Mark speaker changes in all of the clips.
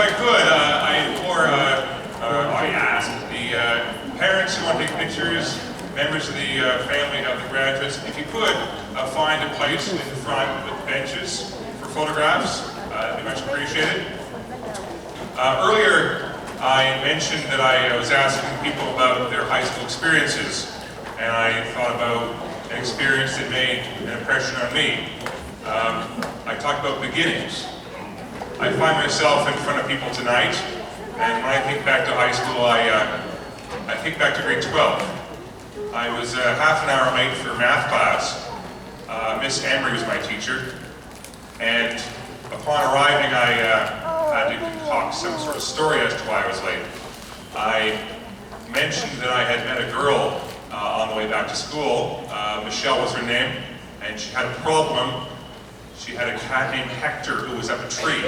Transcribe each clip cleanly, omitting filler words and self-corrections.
Speaker 1: I could, I implore, I ask the parents who want to take pictures, members of the family of the graduates, if you could find a place in front with benches for photographs, that'd be much appreciated. Earlier, I mentioned that I was asking people about their high school experiences, and I thought about an experience that made an impression on me. I talked about beginnings. I find myself in front of people tonight, and when I think back to high school, I think back to grade 12. I was half an hour late for math class. Miss Emery was my teacher, and upon arriving, I had to concoct some sort of story as to why I was late. I mentioned that I had met a girl on the way back to school. Michelle was her name, and she had a problem. She had a cat named Hector who was up a tree.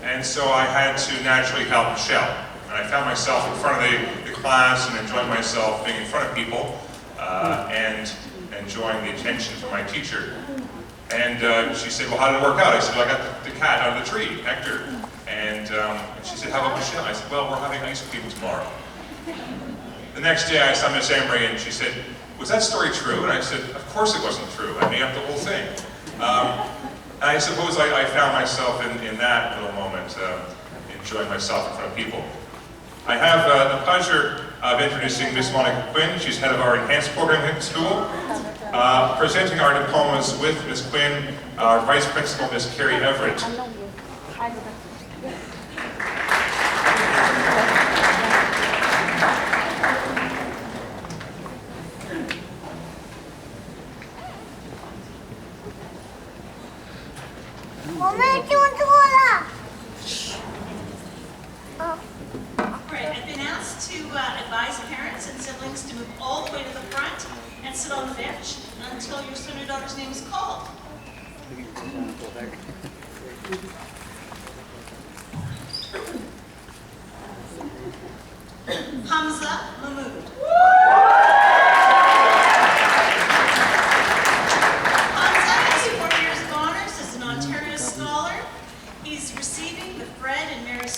Speaker 1: And so I had to naturally help Michelle. And I found myself in front of the class and enjoying myself being in front of people and enjoying the attention from my teacher. And she said, well, how did it work out? I said, well, I got the cat out of the tree, Hector. And she said, how about Michelle? I said, well, we're having ice cream tomorrow. The next day I saw Miss Emery and she said, was that story true? And I said, of course it wasn't true. I made up the whole thing. And I suppose I found myself in that little moment, enjoying myself in front of people. I have the pleasure of introducing Miss Monica Quinn. She's head of our enhanced program at the school. Presenting our diplomas with Miss Quinn, our vice principal, Miss Carrie Everett.
Speaker 2: Right, I've been asked to advise parents and siblings to move all the way to the front and sit on the bench until your son or daughter's name is called.